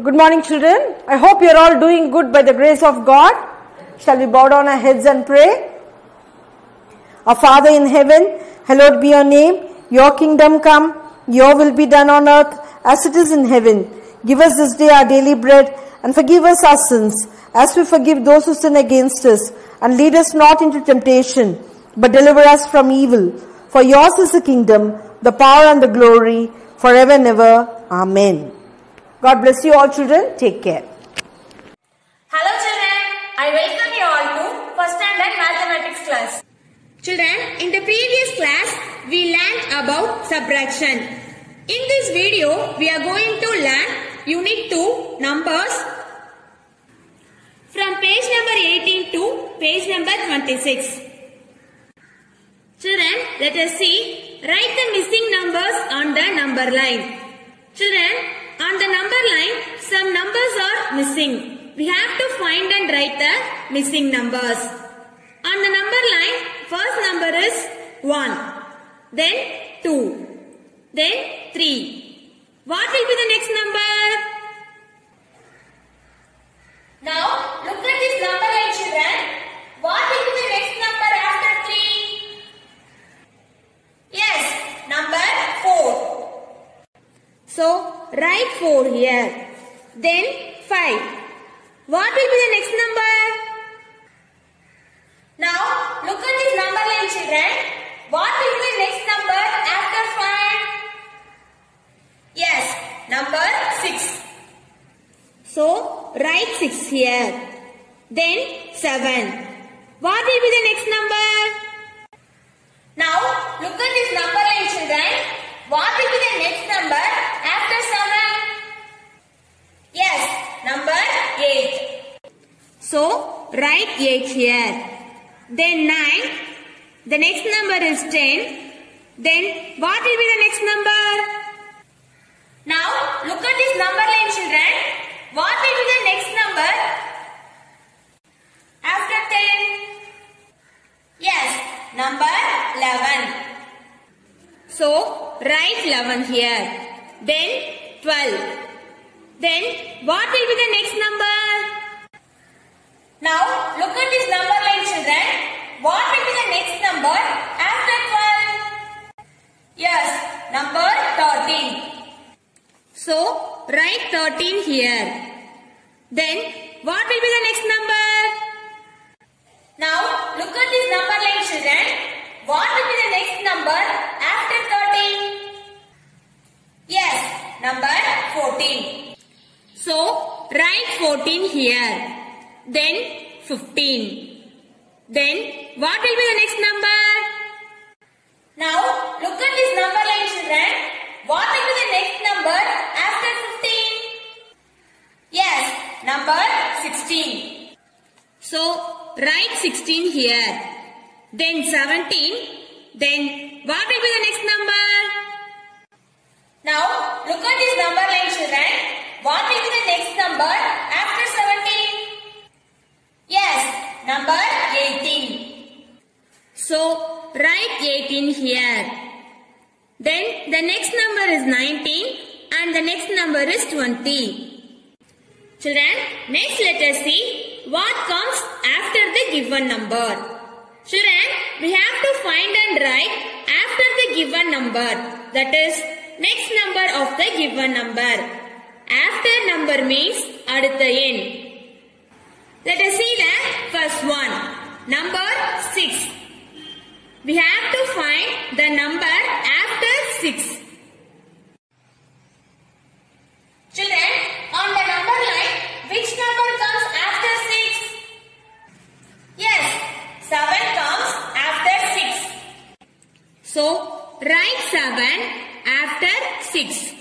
Good morning, children. I hope you are all doing good by the grace of God. Shall we bow down our heads and pray? Our Father in heaven, hallowed be your name. Your kingdom come. Your will be done on earth as it is in heaven. Give us this day our daily bread and forgive us our sins as we forgive those who sin against us. And lead us not into temptation, but deliver us from evil. For yours is the kingdom, the power and the glory, forever and ever. Amen. God bless you all, children. Take care. Hello children, I welcome you all to first standard mathematics class. Children, in the previous class, we learned about subtraction. In this video, we are going to learn Unit 2 numbers from page number 18 to page number 26. Children, let us see. Write the missing numbers on the number line. Children, on the number line, some numbers are missing. We have to find and write the missing numbers. On the number line, first number is 1, then 2, then 3. What will be the next number? Now, look at this number line, children. What will be the next number after 3? Yes, number 4. So, write 4 here. Then 5. What will be the next number? Now, look at this number line, children. What will be the next number after 5? Yes, number 6. So, write 6 here. Then 7. What will be the next number? Now, look at this number line, children. What will be the next number after 7? Yes, number 8. So, write 8 here. Then 9. The next number is 10. Then, what will be the next number? Now, look at this number line, children. What will be the next number after 10? Yes, number 11. So, write 11 here. Then 12. Then, what will be the next number? Now, look at this number line, children. What will be the next number after 12? Yes, number 13. So, write 13 here. Then, what will be the next number? Now, look at this number line, children. What will be the next number after 13? Yes, number 14. So, write 14 here. Then 15. Then, what will be the next number? Now, look at this number line, children. What will be the next number after 15? Yes, number 16. So, write 16 here. Then 17. Then, what will be the next number? Now, look at this number line, children. What will be the next number after 17? Yes, number 18. So, write 18 here. Then, the next number is 19 and the next number is 20. Children, next let us see what comes after the given number. Children, we have to find and write after the given number. That is, next number of the given number. After number means adutha எண். Let us see the first one. Number 6. We have to find the number after 6. Children, on the number line, which number comes after 6? Yes, 7 comes after 6. So, write 7 after 6.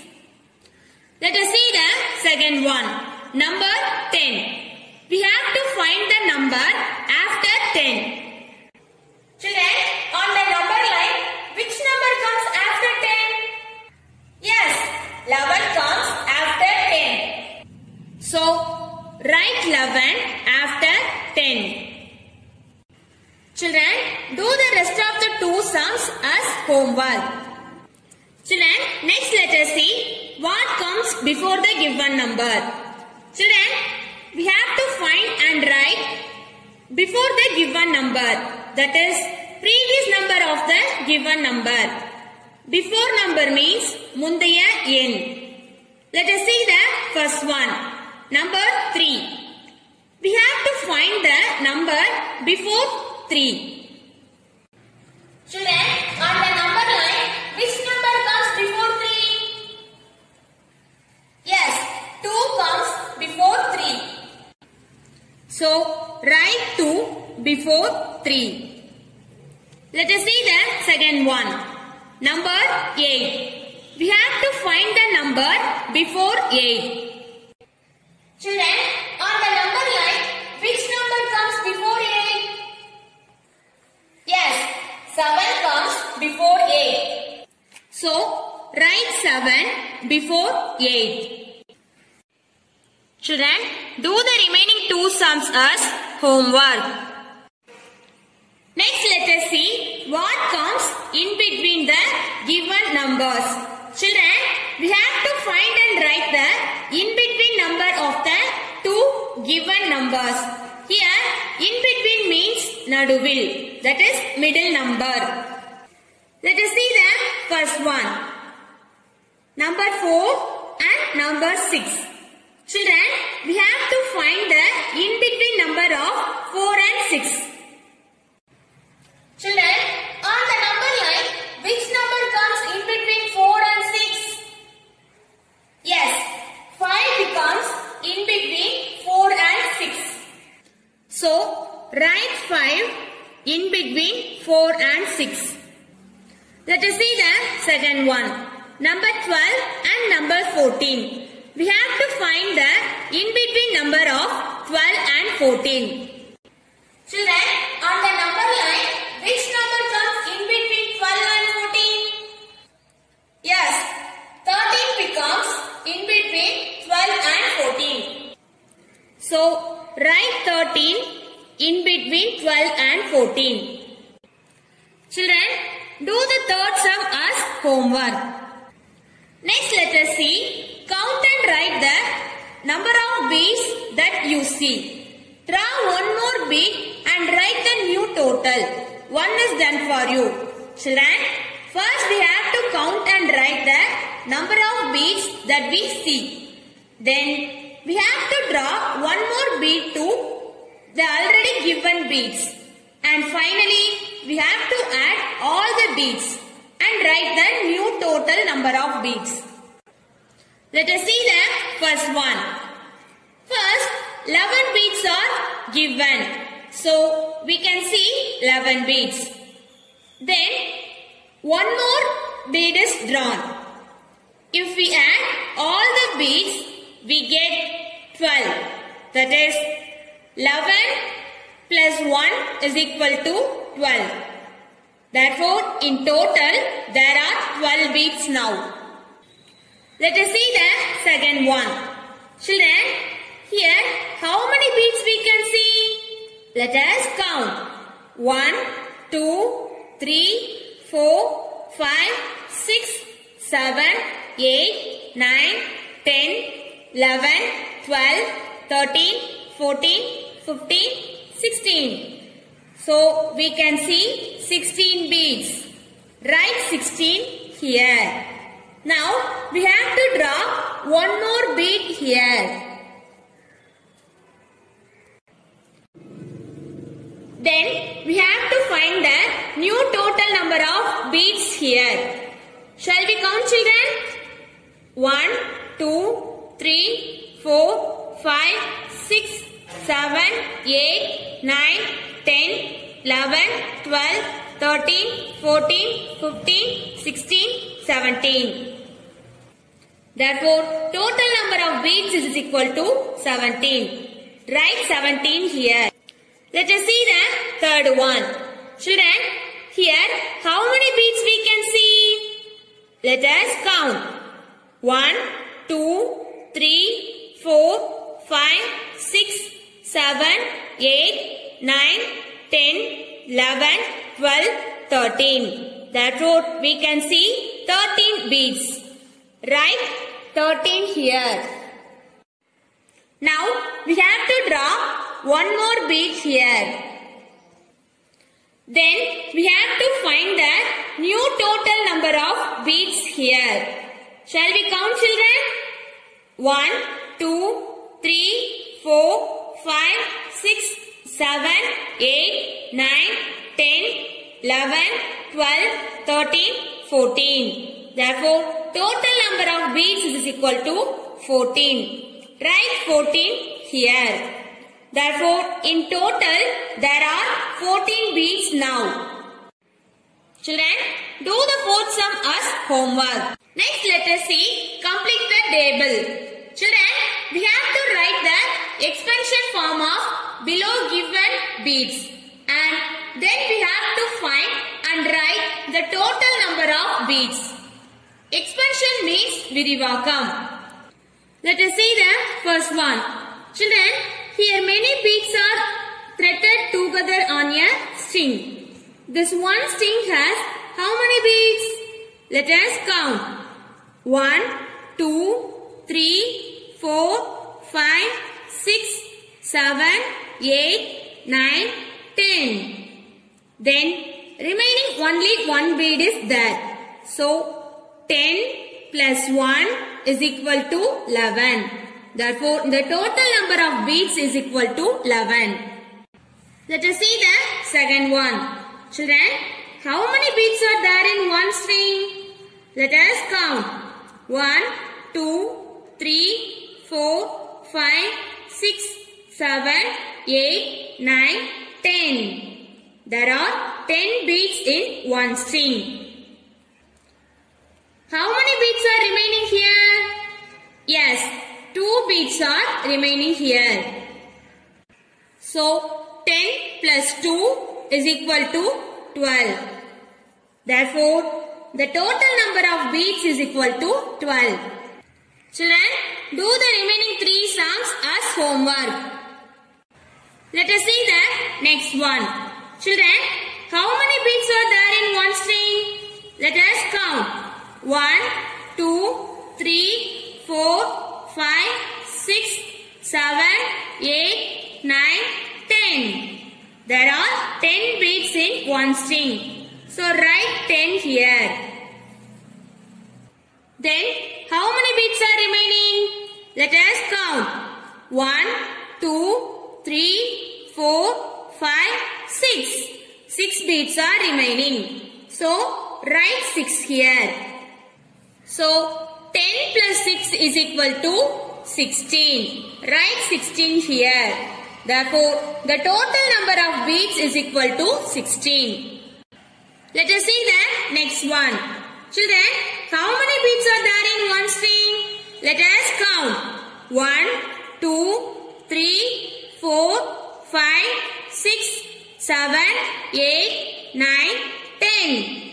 Let us see the second one. Number 10. We have to find the number after 10. Children, on the number line, which number comes after 10? Yes, 11 comes after 10. So, write 11 after 10. Children, do the rest of the two sums as homework. Children, next let us see what comes before the given number. Children, we have to find and write before the given number. That is previous number of the given number. Before number means முந்தைய எண். Let us see the first one. Number 3. We have to find the number before 3. Children, on the number line, which number comes before 3? Yes, 2 comes before 3. So, write 2 before 3. Let us see the second one. Number 8. We have to find the number before 8. Children, on the number line, which number comes before 8? Yes, 7 comes before 8. So, write 7 before 8. Children, do the remaining 2 sums as homework. Next, let us see what comes in between the given numbers. Children, we have to find and write the in between number of the 2 given numbers. Here, in between means நடுவில், that is middle number. Let us see the first one. Number 4 and number 6. Children, we have to find the in between number of 4 and 6. Children, on the number line, which number comes in between 4 and 6? Yes, 5 becomes in between 4 and 6. So, write 5 in between 4 and 6. Let us see the second one. Number 12 and number 14. We have to find the in between number of 12 and 14. Children, on the number line, which number comes in between 12 and 14? Yes, 13 becomes in between 12 and 14. So, write 13 in between 12 and 14. Children, do the third sum as homework. Next, let us see, count and write the number of beads that you see. Draw one more bead and write the new total. One is done for you. Children, first we have to count and write the number of beads that we see. Then we have to draw one more bead to the already given beads. And finally, we have to add all the beads and write the new total number of beads. Let us see the first one. First, 11 beads are given. So, we can see 11 beads. Then, one more bead is drawn. If we add all the beads, we get 12. That is, 11 plus 1 is equal to 12. Therefore, in total, there are 12 beads now. Let us see the second one. Children, here, how many beads we can see? Let us count. 1, 2, 3, 4, 5, 6, 7, 8, 9, 10, 11, 12, 13, 14, 15, 16. So, we can see 16 beads. Write 16 here. Now, we have to draw one more bead here. Then, we have to find the new total number of beads here. Shall we count, children? 1, 2, 3, 4, 5, 6, 7, 8, 9, 10, 11, 12, 13, 14, 15, 16, 17. Therefore, total number of beads is equal to 17. Write 17 here. Let us see the third one. Children, here how many beads we can see? Let us count. 1, 2, 3, 4, 5, 6, 7, 8, 9, 10, 11, 12, 13. Therefore, we can see 13 beads. Write 13 here. Now we have to draw one more bead here. Then we have to find the new total number of beads here. Shall we count, children? 1, 2, 3, 4, 5, 6, 7, 8, 9, 10, 11, 12, 13, 14. Therefore, total number of beads is equal to 14. Write 14 here. Therefore, in total, there are 14 beads now. Children, do the fourth sum as homework. Next, let us see complete the table. Children, we have to write the expansion form of below given beads. And then we have to find and write the total number of beads. Expansion means virivakam. Let us see the first one. Children, here many beads are threaded together on a string. This one string has how many beads? Let us count. 1, 2, 3, 4, 5, 6, 7, 8, 9, 10. Then remaining only one bead is there. So 10 plus 1 is equal to 11. Therefore, the total number of beads is equal to 11. Let us see the second one. Children, how many beads are there in one string? Let us count. 1, 2, 3, 4, 5, 6, 7, 8, 9, 10. There are 10 beads in one string. How many beads are remaining here? Yes, 2 beads are remaining here. So, 10 plus 2 is equal to 12. Therefore, the total number of beads is equal to 12. Children, do the remaining 3 sums as homework. Let us see the next one. Children, how many beads are there in one string? Let us count. 1, 2, 3, 4, 5, 6, 7, 8, 9, 10. There are 10 beads in one string. So write 10 here. Then how many beads are remaining? Let us count. 1, 2, 3, 4, 5, 6. 6 beads are remaining. So write 6 here. So 10 plus 6 is equal to 16. Write 16 here. Therefore, the total number of beads is equal to 16. Let us see the next one. Children, how many beads are there in one string? Let us count. 1, 2, 3, 4, 5, 6, 7, 8, 9, 10.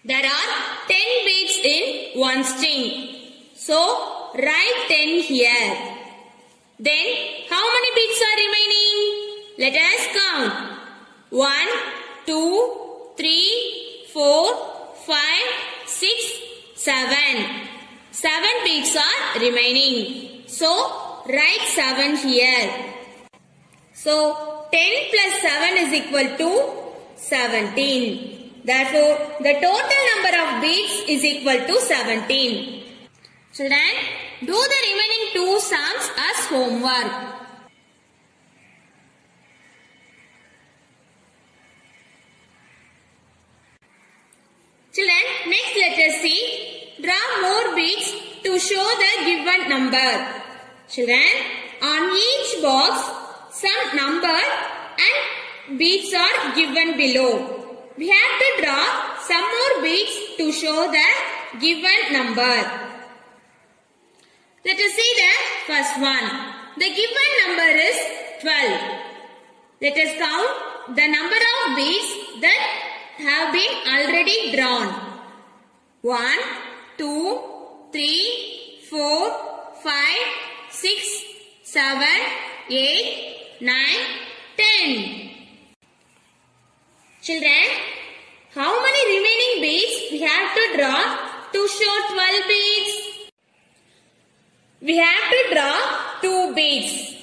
There are 10 beads in one string. So, write 10 here. Then, how many beads are remaining? Let us count. 1, 2, 3, 4, 5, 6, 7. 7 beads are remaining. So, write 7 here. So, 10 plus 7 is equal to 17. Therefore, the total number of beads is equal to 17. Children, do the remaining 2 sums as homework. Children, next let us see, draw more beads to show the given number. Children, on each box, some number and beads are given below. We have to draw some more beads to show the given number. Let us see the first one. The given number is 12. Let us count the number of beads that have been already drawn. 1, 2, 3, 4, 5, 6, 7, 8, 9, 10. Children, how many remaining beads we have to draw to show 12 beads? we have to draw 2 beads.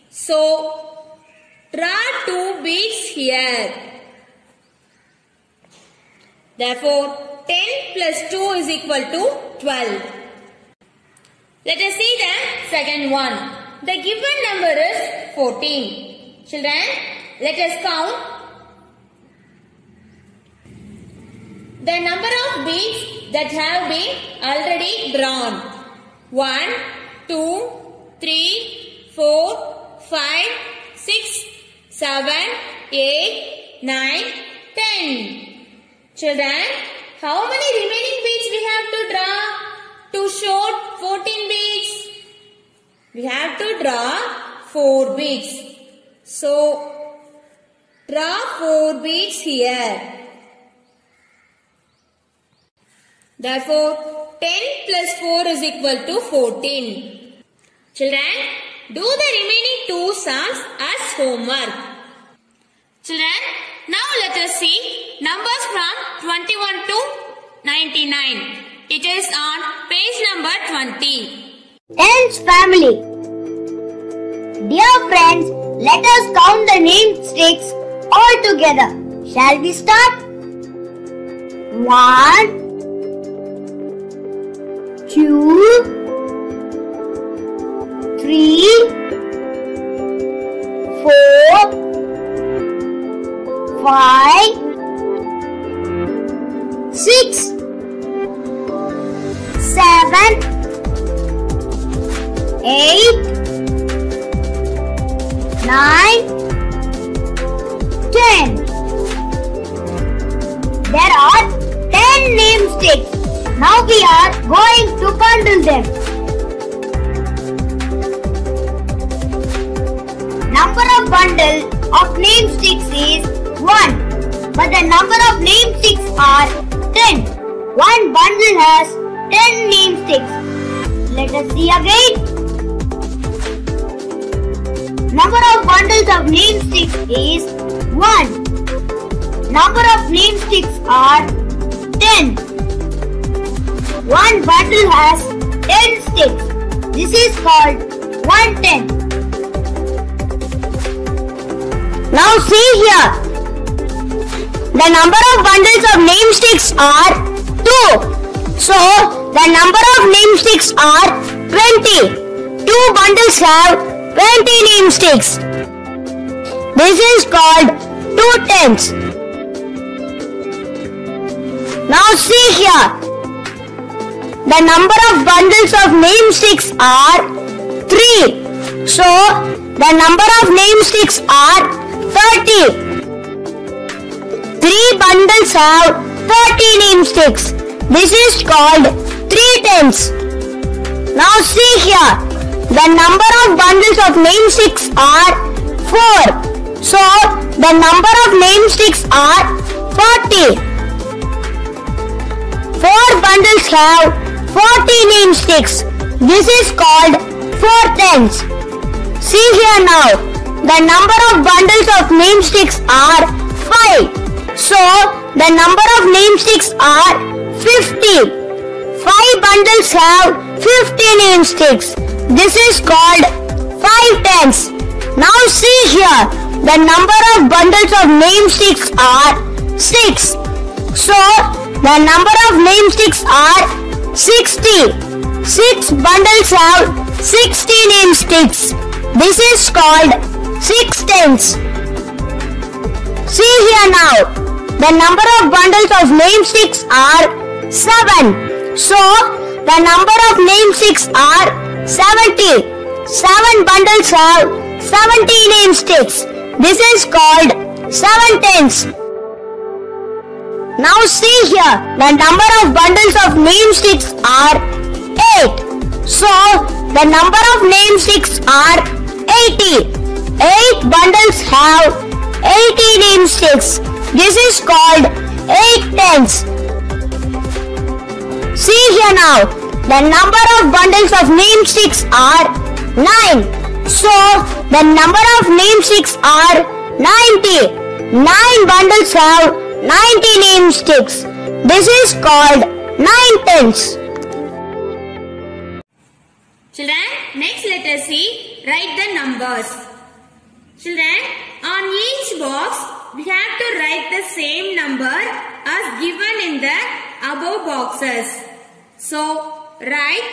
So, draw 2 beads here. Therefore, 10 plus 2 is equal to 12. Let us see the second one. The given number is 14. Children, let us count the number of beads that have been already drawn. 1, 2, 3, 4, 5, 6, 7, 8, 9, 10. Children, how many remaining beads we have to draw to show 14 beads? We have to draw 4 beads. So, draw 4 beads here. Therefore, 10 plus 4 is equal to 14. Children, do the remaining 2 sums as homework. Children, now let us see numbers from 21 to 99. It is on page number 20. Tens family. Dear friends, let us count the named sticks all together. Shall we start? 1, 2, 3, 4, 5, 6, 7, 8, 9, 10. There are 10 name sticks. Now we are going to bundle them. Number of bundle of name sticks is 1. But the number of name sticks are 10. One bundle has 10 name sticks. Let us see again. Number of bundles of name sticks is 1. Number of name sticks are 10. One bundle has 10 sticks. This is called 110. Now see here. The number of bundles of name sticks are 2. So the number of name sticks are 20. 2 bundles have 20 name sticks. This is called 2 tens. Now see here. The number of bundles of name sticks are 3. So the number of name sticks are 30. 3 bundles have 30 name sticks. This is called 3 tens. Now see here. The number of bundles of name sticks are 4. So the number of name sticks are 40. 4 bundles have 40 name sticks. This is called 4 tens. See here now. The number of bundles of name sticks are 5. So the number of name sticks are 50. 5 bundles have 50 name sticks. This is called 5 tens. Now see here. The number of bundles of name sticks are 6. So the number of name sticks are 60. 6 bundles have 60 name sticks. This is called 6 tens. See here now. The number of bundles of name sticks are 7. So the number of name sticks are 70. 7 bundles have 70 name sticks. This is called 7 tens. Now see here. The number of bundles of name sticks are 8. So the number of name sticks are 80. 8 bundles have 80 name sticks. This is called 8 tens. See here now. The number of bundles of name sticks are 9. So the number of name sticks are 90. 9 bundles have 90 name sticks. This is called 9 tens. Children, next let us see, write the numbers. Children, on each box, we have to write the same number as given in the above boxes. So, write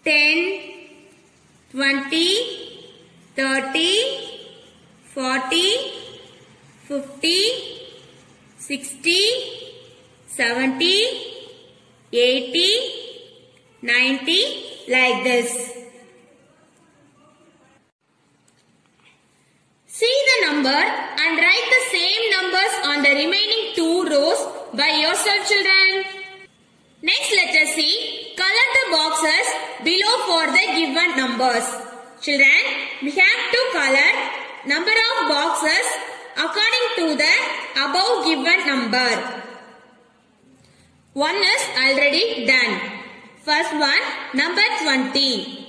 10, 20, 30, 40, 50, 60, 70, 80, 90, like this. See the number and write the same numbers on the remaining 2 rows by yourself, children. Next let us see, color the boxes below for the given numbers. Children, we have to color number of boxes according to the above given number. One is already done. First one, number 20.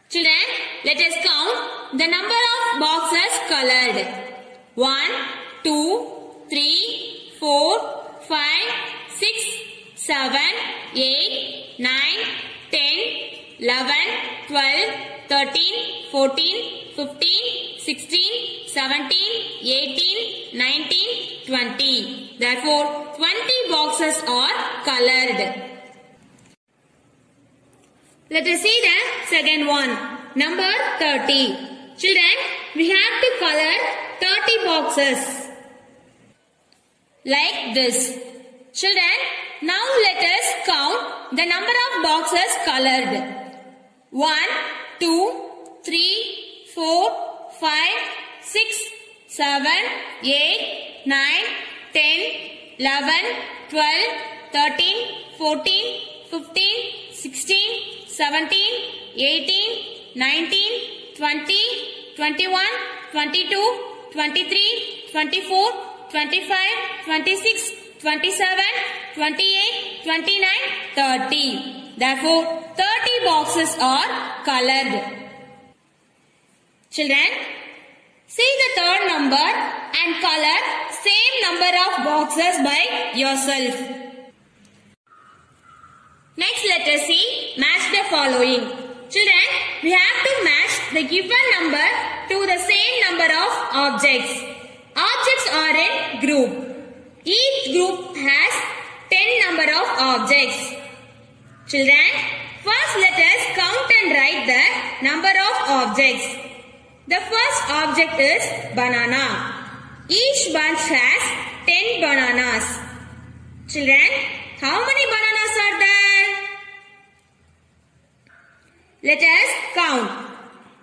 Children, let us count the number of boxes colored. 1, 2, 3, 4, 5, 6, 7, 8, 9, 10, 11, 12, 13, 14, 15, 16, 17, 18, 19, 20. Therefore, 20 boxes are colored. Let us see the second one, number 30. Children, we have to color 30 boxes like this. Children, now let us count the number of boxes colored. 1, 2, 3, 4, 5, 6, 7, 8, 9, 10, 11, 12, 13, 14, 15, 16, 17, 18, 19, 20, 21, 22, 23, 24, 25, 26, 27, 28, 29, 30. Therefore, 30 boxes are colored. Children, see the third number and color same number of boxes by yourself. Next let us see, match the following. Children, we have to match the given number to the same number of objects. Objects are in group. Each group has 10 number of objects. Children, first let us count and write the number of objects. The first object is banana. Each bunch has 10 bananas. Children, how many bananas are there? Let us count.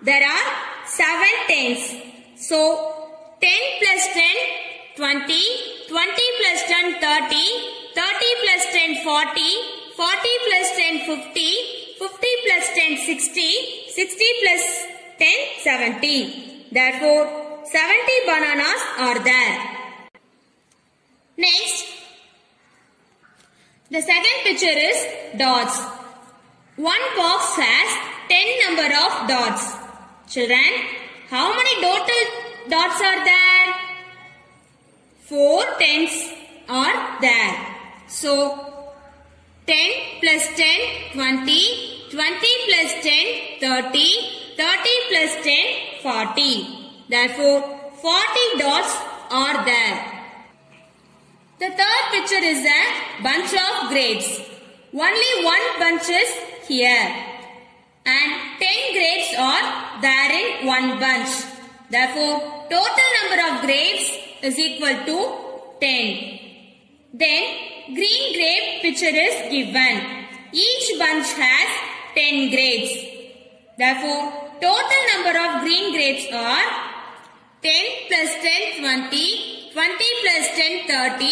There are 7 tens. So, 10 plus 10, 20, 20 plus 10, 30, 30 plus 10, 40, 40 plus 10, 50, 50 plus 10, 60, 60 plus 10, 70. Therefore, 70 bananas are there. Next, the second picture is dots. One box has 10 number of dots. Children, how many total dots are there? 4 tens are there. So, 10 plus 10, 20, 20 plus 10, 30, 30 plus 10, 40. Therefore, 40 dots are there. The third picture is a bunch of grapes. Only one bunch is here. And 10 grapes are there in one bunch. Therefore, total number of grapes is equal to 10. Then, green grape picture is given. Each bunch has 10 grapes. Therefore, total number of green grapes are 10 plus 10, 20, 20 plus 10, 30,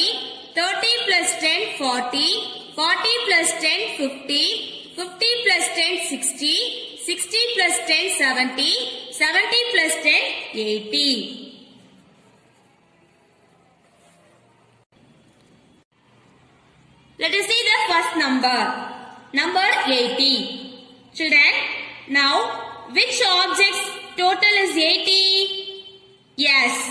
30 plus 10, 40, 40 plus 10, 50, 50 plus 10, 60, 60 plus 10, 70, 70 plus 10, 80. Let us see the first number. Number 80. Children, now which object's total is 80? Yes.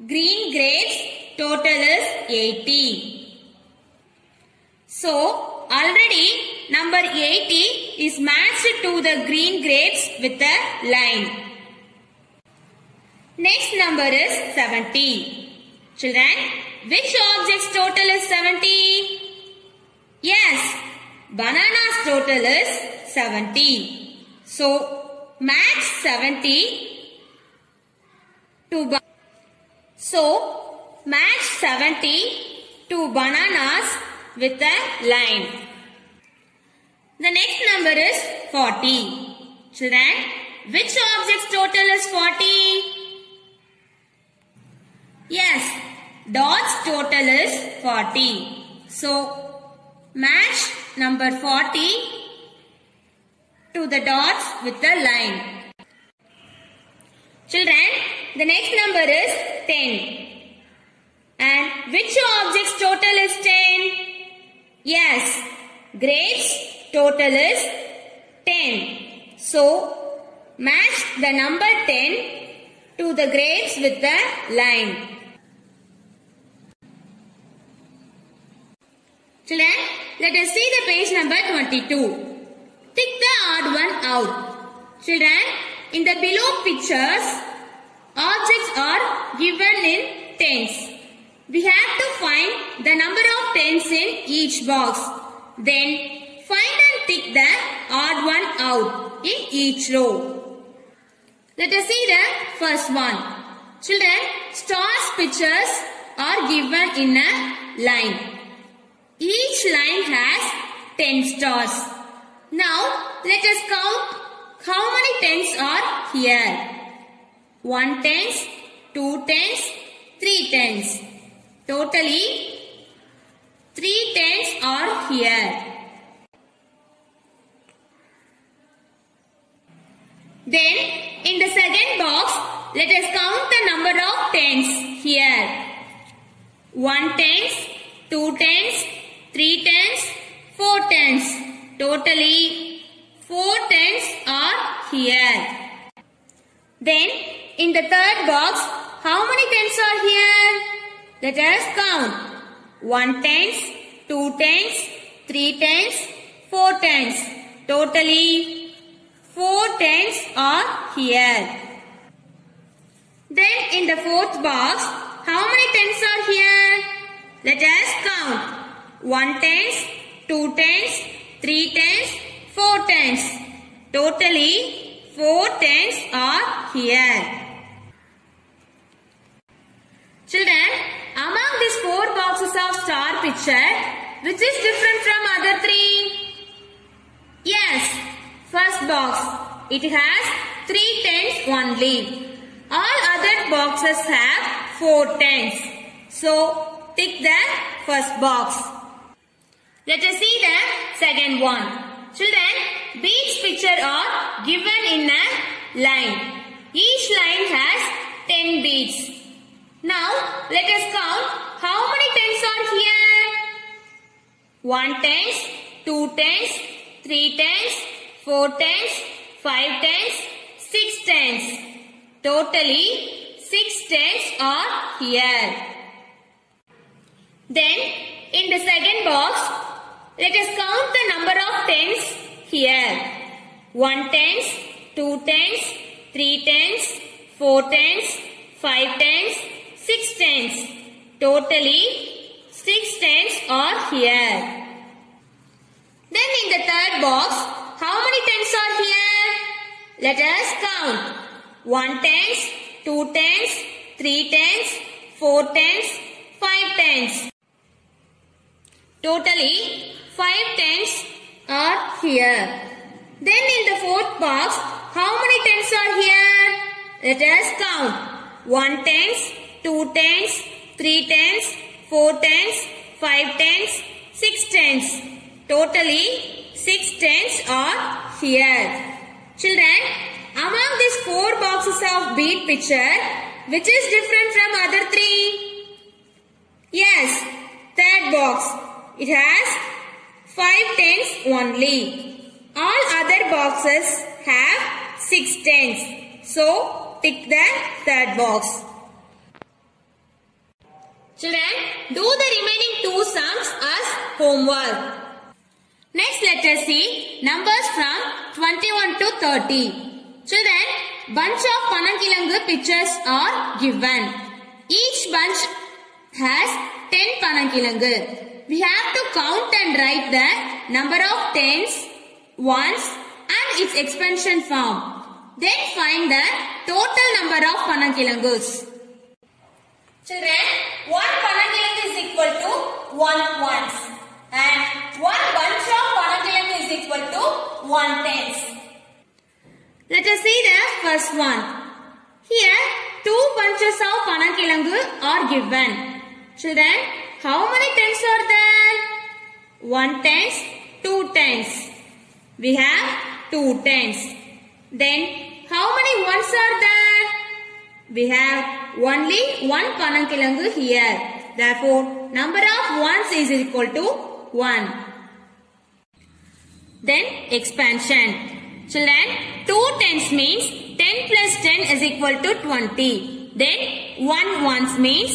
Green grapes total is 80. So, already number 80 is matched to the green grapes with a line. Next number is 70. Children, which object's total is 70? Yes, banana's total is 70. So, match 70 to match 70 to bananas with a line. The next number is 40. Children, which object's total is 40? Yes, dot's total is 40. So, match number 40 to the dots with the line. Children, the next number is 10. And which object's total is 10? Yes, grapes total is 10. So, match the number 10 to the grapes with the line. Children, let us see the page number 22. Tick the odd one out. Children, in the below pictures, objects are given in tens. We have to find the number of tens in each box. Then, find and tick the odd one out in each row. Let us see the first one. Children, stars pictures are given in a line. Each line has 10 stars. Now, let us count how many tens are here. 1 tens, 2 tens, 3 tens. Totally, 3 tens are here. Then, in the second box, let us count the number of tens here. 1 tens, 2 tens, 3 tens, 4 tens. Totally, 4 tens are here. Then, in the third box, how many tens are here? Let us count. 1 tens, 2 tens, 3 tens, 4 tens. Totally, 4 tens are here. Then, in the fourth box, how many tens are here? Let us count. 1 tens, 2 tens, 3 tens, 4 tens. Totally, 4 tens are here. Children, among these 4 boxes of star picture, which is different from other 3? Yes, first box, it has 3 tens only. All other boxes have 4 tens. So, tick the first box. Let us see the second one. Children, beach picture are given in a line. Each line has 10 beads. Now, let us count how many tens are here. 1 tens, 2 tens, 3 tens, 4 tens, 5 tens, 6 tens. Totally, 6 tens are here. Then, in the second box, let us count the number of tens here. 1 tens, 2 tens, 3 tens, 4 tens, 5 tens, 6 tens. Totally, 6 tens are here. Then in the third box, how many tens are here? Let us count. 1 tens, 2 tens, 3 tens, 4 tens, 5 tens. Totally, 5 tens are here. Then in the fourth box, how many tens are here? Let us count. 1 tens, 2 tens, 3 tens, 4 tens, 5 tens, 6 tens. Totally, 6 tens are here. Children, among these 4 boxes of bead picture, which is different from other 3? Yes, third box. It has 5 tens only. All other boxes have 6 tens. So, tick the third box. Children, do the remaining 2 sums as homework. Next, let us see numbers from 21 to 30. Children, bunch of panankilangu pictures are given. Each bunch has 10 panankilangu. We have to count and write the number of tens, ones and its expansion form. Then find the total number of panankilangus. Children, one panankilangu is equal to 1 ones and one bunch of panankilangu is equal to 1 tens. Let us see the first one. Here, 2 bunches of panankilangu are given. Children, how many tens are there? 1 tens, 2 tens. We have 2 tens. Then, how many ones are there? We have only 1 panankilangu here. Therefore, number of ones is equal to 1. Then, expansion. Children, 2 tens means 10 plus 10 is equal to 20. Then, 1 ones means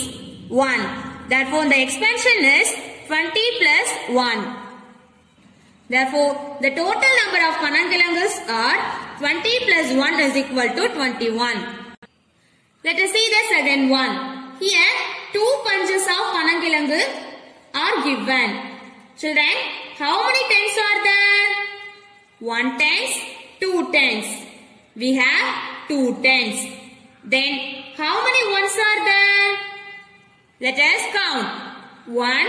1. Therefore, the expansion is 20 plus 1. Therefore, the total number of panankilangus are 20 plus 1 is equal to 21. Let us see the second one. Here, 2 bunches of panankilangu are given. Children, how many tens are there? 1 tens, 2 tens. We have 2 tens. Then, how many ones are there? Let us count. 1,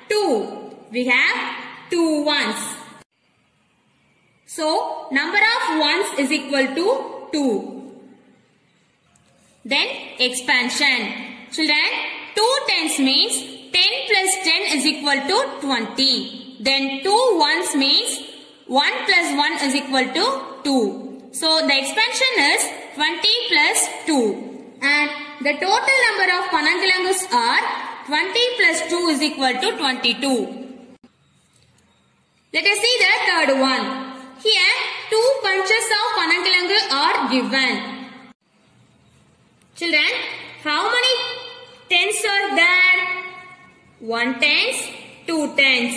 2. We have 2 ones. So, number of ones is equal to 2. Then, expansion. Children, 2 tens means 10 plus 10 is equal to 20. Then, 2 ones means 1 plus 1 is equal to 2. So, the expansion is 20 plus 2. And the total number of panankilangus are 20 plus 2 is equal to 22. Let us see the third one. Here, 2 bunches of panankilangu are given. Children, how many tens are there? 1 tens, 2 tens.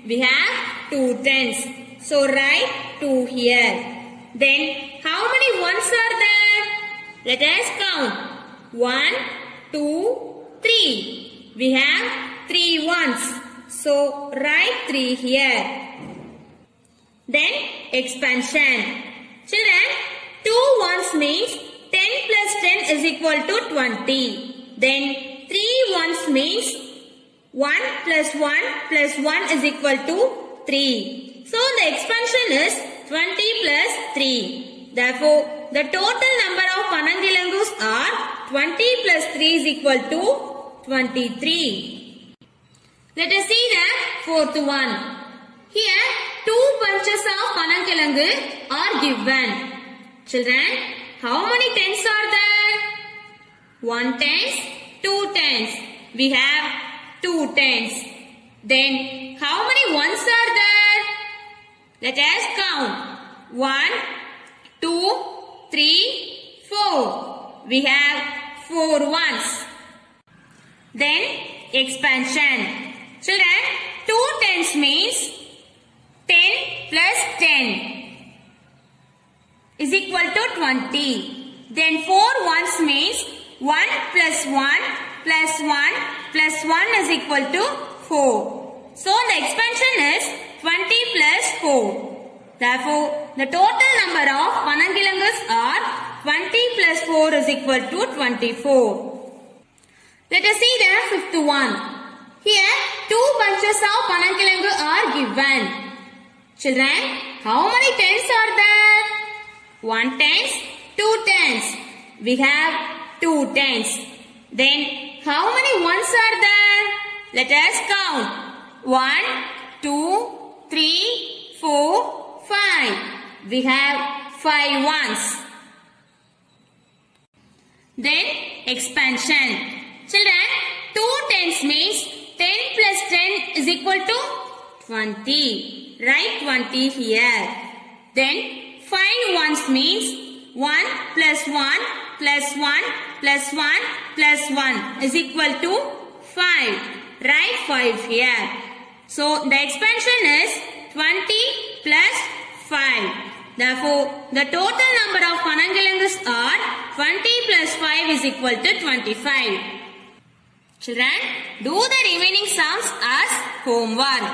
We have 2 tens. So, write 2 here. Then, how many ones are there? Let us count. 1, 2, 3. We have 3 ones. So, write 3 here. Then, expansion. Children, 2 ones means 10 plus 10 is equal to 20. Then, 3 ones means 1 plus 1 plus 1 is equal to 3. So, the expansion is 20 plus 3. Therefore, the total number of panankilangus are 20 plus 3 is equal to 23. Let us see the fourth one. Here, 2 bunches of panankilangu are given. Children, how many tens are there? 1 tens, 2 tens. We have 2 tens. Then, how many ones are there? Let us count. 1, 2, 3, 4. We have 4 ones. Then, expansion. Children, 2 tens means 10 plus 10 is equal to 20. Then 4 ones means 1 plus 1 plus 1 plus 1 is equal to 4. So the expansion is 20 plus 4. Therefore, the total number of panankilangus are 20 plus 4 is equal to 24. Let us see the fifth one. Here, 2 bunches of panankilangu are given. Children, how many tens are there? 1 tens, 2 tens. We have 2 tens. Then, how many ones are there? Let us count. 1, 2, 3, 4, 5. We have 5 ones. Then, expansion. Children, 2 tens means 10 plus 10 is equal to 20. Write 20 here. Then 5 ones means 1 plus 1 plus 1 plus 1 plus 1 is equal to 5. Write 5 here. So the expansion is 20 plus 5. Therefore, the total number of Panangalangas are 20 plus 5 is equal to 25. Children, do the remaining sums as homework.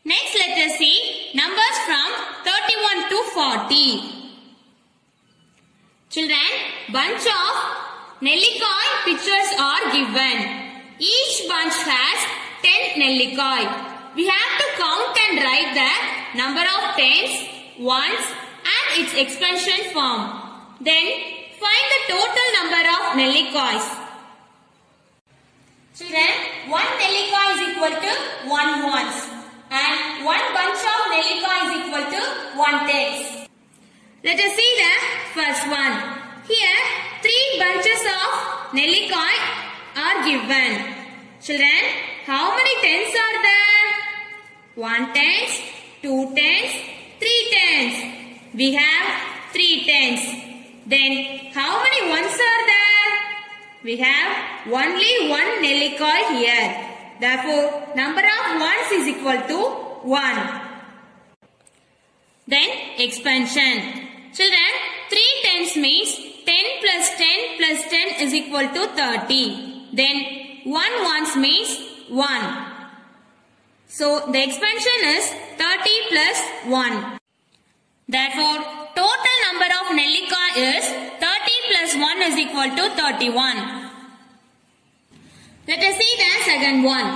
Next, let us see numbers from 31 to 40. Children, bunch of Nellikoi pictures are given. Each bunch has 10 Nellikoi. We have to count and write the number of tens, ones and its expansion form. Then find the total number of Nellikois. Children, 1 Nellikoi is equal to 1 ones and 1 bunch of Nellikoi is equal to 1 tens. Let us see the first one. Here 3 bunches of Nellikoi are given. Children, how many tens are there? 1 tens, 2 tens, 3 tens. We have 3 tens. Then how many ones are there? We have only 1 Nellikoi here. Therefore, number of ones is equal to 1. Then expansion. Children, 3 tens means 10 plus 10 plus 10 is equal to 30. Then 1 ones means 1. So the expansion is 30 plus 1. Therefore, total number of Nellikoi is 30 plus 1 is equal to 31. Let us see the second one.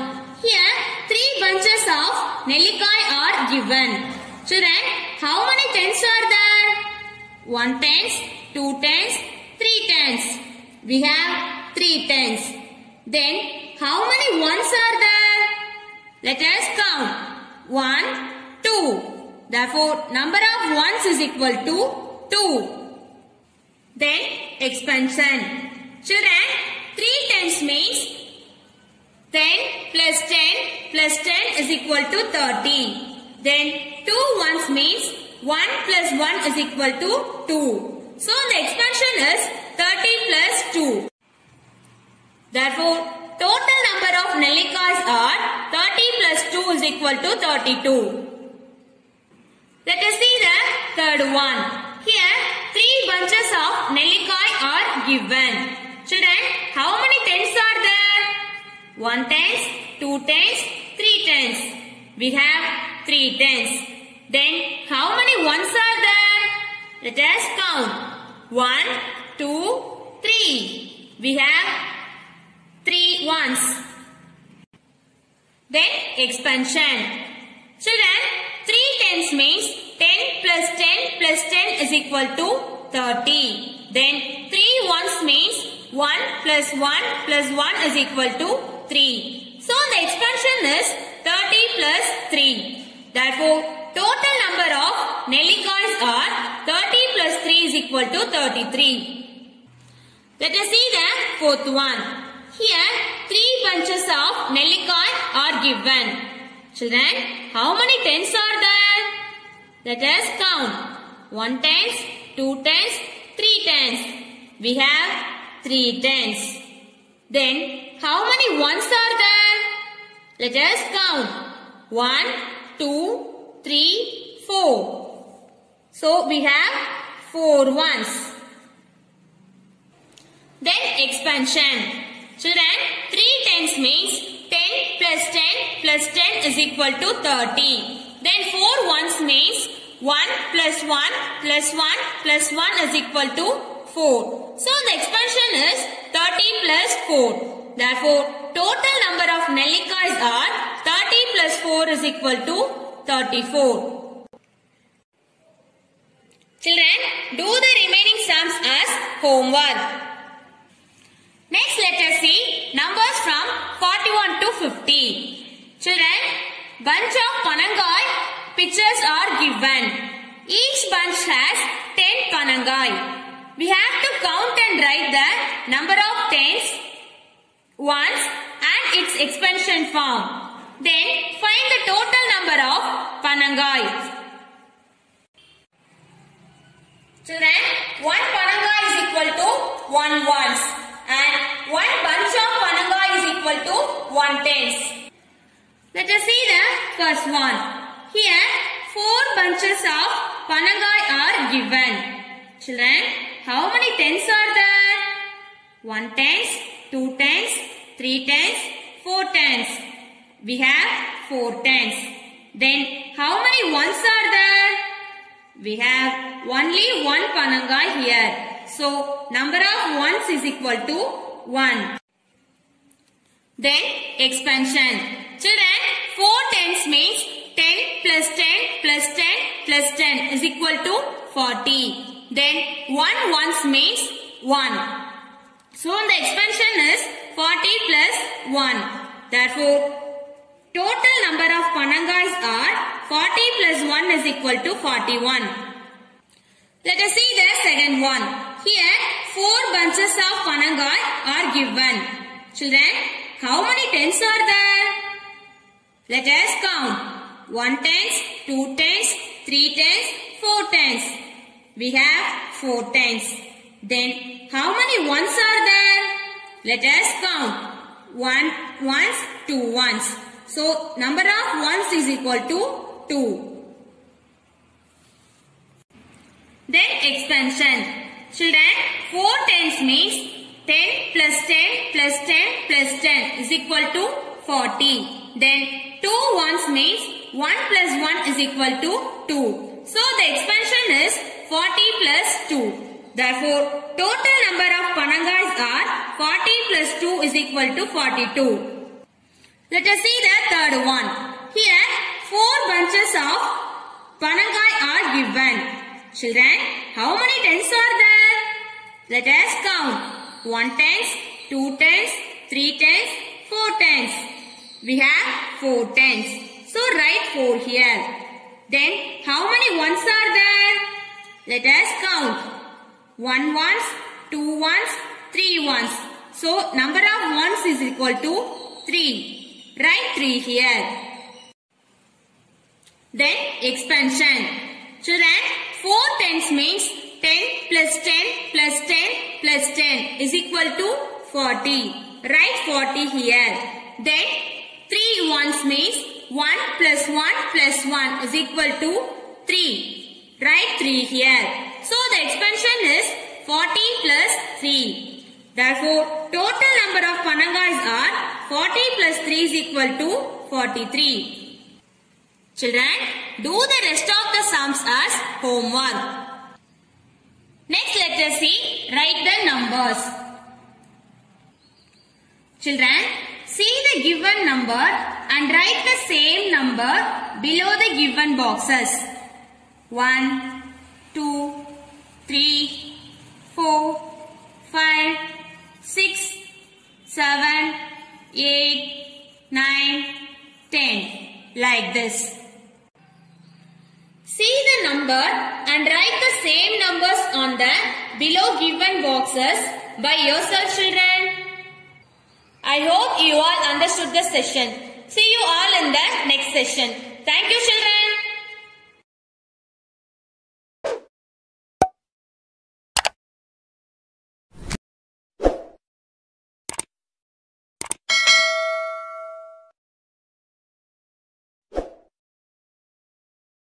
Here 3 bunches of Nellikoi are given. Children, how many tens are there? 1 tens, 2 tens, 3 tens. We have 3 tens. Then how many ones are there? Let us count. 1, 2. Therefore, number of ones is equal to 2. Then expansion. Children, 3 tens means 10 plus 10 plus 10 is equal to 30. Then 2 ones means 1 plus 1 is equal to 2. So the expansion is 30 plus 2. Therefore, total number of Nellikois are 30 plus 2 is equal to 32. Let us see the third one. Here 3 bunches of Nellikoi are given. Children, how many tens are there? 1 tens, 2 tens, 3 tens. We have 3 tens. Then how many ones are there? Let us count. 1, 2, 3. We have 3 ones. Then expansion. Children, 3 tens means 10 plus 10 plus 10 is equal to 30. Then 3 ones means 1 plus 1 plus 1 is equal to 3. So the expansion is 30 plus 3. Therefore, total number of Nellikois are 30 plus 3 is equal to 33. Let us see the fourth one. Here 3 bunches of Nellikoi are given. Children, how many tens are there? Let us count. 1 tens, 2 tens, 3 tens. We have 3 tens. Then how many ones are there? Let us count. 1, 2, 3, 4. So we have 4 ones. Then expansion. Children, 3 tens means 10 plus 10 plus 10 is equal to 30. Then 4 ones means 1 plus 1 plus 1 plus 1 is equal to 4. So the expansion is 30 plus 4. Therefore, total number of Nellikois are 30 plus 4 is equal to 34. Children, do the remaining sums as homework. Next, let us see numbers from 41 to 50. Children, bunch of Panangai pictures are given. Each bunch has 10 Panangai. We have to count and write the number of tens, ones and its expansion form. Then find the total number of Panangai. Children, 1 Panangai is equal to 1 ones and 1 bunch of Panangai is equal to 1 tens. Let us see the first one. Here 4 bunches of panangai are given. Children, how many tens are there? 1 tens, 2 tens, 3 tens, 4 tens. We have 4 tens. Then how many ones are there? We have only 1 panangai here. So number of ones is equal to 1. Then expansion. Children, 4 tens means 10 plus 10 plus 10 plus 10 is equal to 40. Then 1 ones means 1. So the expansion is 40 plus 1. Therefore, total number of panangais are 40 plus 1 is equal to 41. Let us see the second one. Here 4 bunches of panangai are given. Children, how many tens are there? Let us count. 1 tens, 2 tens, 3 tens, 4 tens. We have 4 tens. Then how many ones are there? Let us count. 1 ones, 2 ones. So number of ones is equal to 2. Then expansion. Children, 4 tens means 10 plus 10 plus 10 plus 10 is equal to 40. Then 2 ones means 1 plus 1 is equal to 2. So the expansion is 40 plus 2. Therefore, total number of panangais are 40 plus 2 is equal to 42. Let us see the third one. Here 4 bunches of panangai are given. Children, how many tens are there? Let us count. 1 tens, 2 tens, 3 tens, 4 tens. We have 4 tens. So write 4 here. Then how many ones are there? Let us count. 1 ones, 2 ones, 3 ones. So number of ones is equal to 3. Write 3 here. Then expansion. Children, 4 tens means 10 plus 10 plus 10 plus 10 is equal to 40. Write 40 here. Then 3 ones means 1 plus 1 plus 1 is equal to 3. Write 3 here. So the expansion is 40 plus 3. Therefore, total number of panangais are 40 plus 3 is equal to 43. Children, do the rest of the sums as homework. Next, let us see, write the numbers. Children, see the given number and write the same number below the given boxes. 1, 2, 3, 4, 5, 6, 7, 8, 9, 10. Like this. See the number and write the same numbers on the below given boxes by yourself, children. I hope you all understood the session. See you all in the next session. Thank you, children.